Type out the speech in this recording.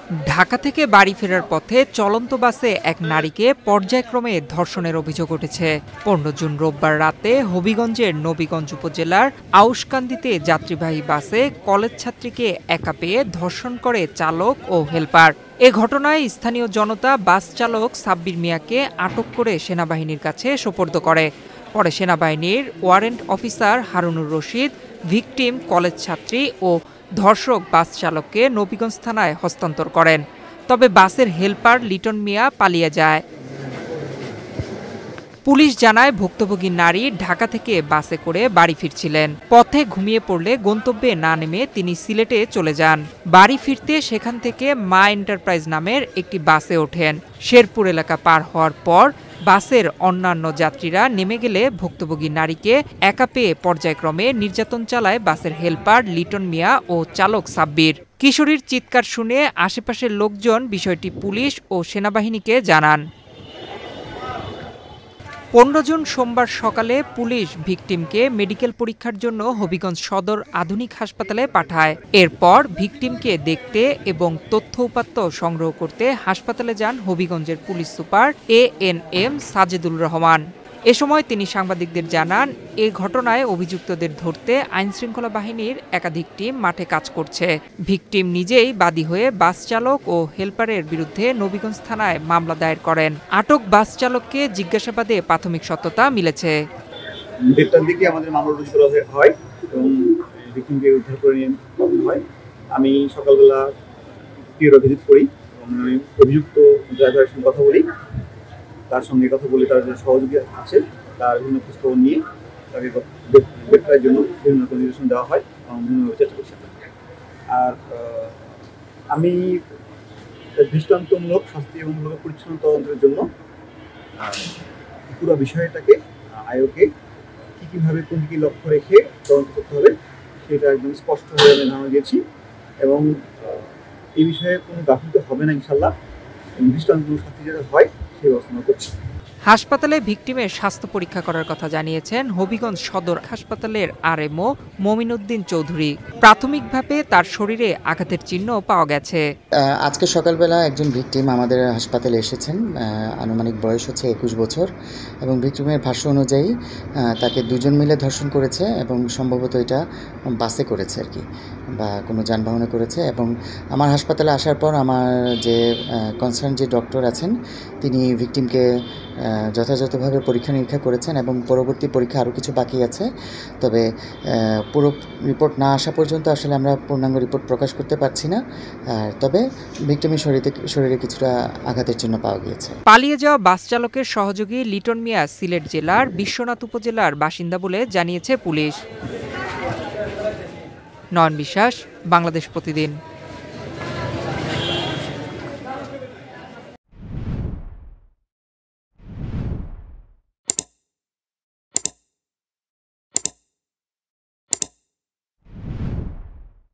ঢাকা থেকে বাড়ি ফেরার পথে চলন্ত বাসে এক নারীকে পর্যায়ক্রমে ধর্ষণের অভিযোগ উঠেছে। ১৫ জুন রোববার রাতে হবিগঞ্জের নবীগঞ্জ উপজেলার আউশকান্দিতে যাত্রীবাহী বাসে কলেজ ছাত্রীকে একা পেয়ে ধর্ষণ করে চালক ও হেলপার। এ ঘটনায় স্থানীয় জনতা বাস চালক সাব্বির মিয়াকে আটক করে সেনাবাহিনীর কাছে সোপর্দ করে। পরে সেনাবাহিনীর warrant officer Harunur Rashid victim college ছাত্রী ও ধর্ষক বাস চালককে নবীগঞ্জ থানায় হস্তান্তর করেন। তবে বাসের হেলপার লিটন মিয়া পালিয়ে যায়। পুলিশ জানায় ভুক্তভোগী নারী ঢাকা থেকে বাসে করে বাড়ি ফিরছিলেন। পথে ঘুমিয়ে পড়লে গন্তব্যে না নেমে তিনি সিলেটে চলে যান। বাড়ি ফিরতে সেখান থেকে মা এন্টারপ্রাইজ নামের একটি বাসে ওঠেন। শেরপুর এলাকা পার হওয়ার পর বাসের অন্যান্য যাত্রীরা নেমে গেলে ভুক্তভোগী নারীকে একা পেয়ে পর্যায়ক্রমে নির্যাতন চালায় বাসের হেলপার লিটন মিয়া ও চালক সাব্বির। কিশোরীর চিৎকার শুনে আশেপাশের লোকজন বিষয়টি পুলিশ ও সেনাবাহিনীকে জানান। ১৫ জুন সোমবার সকালে পুলিশ ভিকটিমকে মেডিকেল পরীক্ষার জন্য হবিগঞ্জ সদর আধুনিক হাসপাতালে পাঠায়। এরপর ভিকটিমকে দেখতে এবং তথ্য উপাত্ত সংগ্রহ করতে হাসপাতালে যান হবিগঞ্জের police super ANM Sajedul Rahman. এ সময় তিনি সাংবাদিকদের জানান, এ ঘটনায় অভিযুক্তদের ধরতে আইনশৃঙ্খলা বাহিনীর একাধিক টিম মাঠে কাজ করছে। ভিকটিম নিজেই বাদী হয়ে বাস চালক ও হেলপারের বিরুদ্ধে নবীগঞ্জ থানায় মামলা দায়ের করেন। আটক বাস চালককে জিজ্ঞাসাবাদে প্রাথমিক সত্যতা মিলেছে। দেড়টার দিকে আমাদের মামলা রুজু করা হয় এবং ভিকটিমকে উদ্ধার করে নিয়ে হয়। আমি সকালবেলা টিওরা ভিজিট করি এবং অভিযুক্ত ড্রাইভারের সঙ্গে কথা বলি। তার সঙ্গে কথা বলে তার যে সহযোগী আছে তার বিভিন্ন খোঁজখবর নিয়ে তাকে গ্রেপ্তারের জন্য বিভিন্ন নির্দেশন দেওয়া হয় এবং বিভিন্নভাবে চেষ্টা করছি। আর আমি দৃষ্টান্তমূলক শাস্তি এবং পরিচ্ছন্ন তদন্তের জন্য পুরো বিষয়টাকে আয়োগকে কীভাবে কোন কী লক্ষ্য রেখে তদন্ত করতে হবে সেটা একদম স্পষ্টভাবে আমি ধারণা দিয়েছি এবং এই বিষয়ে কোনো গাফিলতি হবে না ইনশাল্লাহ। দৃষ্টান্তমূলক শাস্তি যেটা হয় সেই ব্যবস্থা করছি। হাসপাতালে ভিকটিমের স্বাস্থ্য পরীক্ষা করার কথা জানিয়েছেন হবিগঞ্জ সদর হাসপাতালের RMO মমিনুদ্দিন চৌধুরী। প্রাথমিকভাবে তার শরীরে আঘাতের চিহ্ন পাওয়া গেছে। আজকে সকালবেলা একজন ভিকটিম আমাদের হাসপাতালে এসেছেন। আনুমানিক বয়স হচ্ছে 21 বছর এবং ভিকটিমের ভাষ্য অনুযায়ী তাকে দুজন মিলে ধর্ষণ করেছে এবং সম্ভবত এটা বাসে করেছে আর কি, বা কোনো যানবাহনে করেছে। এবং আমার হাসপাতালে আসার পর আমার যে কনসার্ন যে ডক্টর আছেন তিনি ভিকটিমকে যথাযথভাবে পরীক্ষা নিরীক্ষা করেছেন এবং পরবর্তী পরীক্ষা আরও কিছু বাকি আছে। তবে পুরো রিপোর্ট না আসা পর্যন্ত আসলে আমরা পূর্ণাঙ্গ রিপোর্ট প্রকাশ করতে পারছি না। তবে ভিকটিমের শরীরে কিছুটা আঘাতের চিহ্ন পাওয়া গিয়েছে। পালিয়ে যাওয়া বাস চালকের সহযোগী লিটন মিয়া সিলেট জেলার বিশ্বনাথ উপজেলার বাসিন্দা বলে জানিয়েছে পুলিশ। নয়ন বিশ্বাস, বাংলাদেশ প্রতিদিন।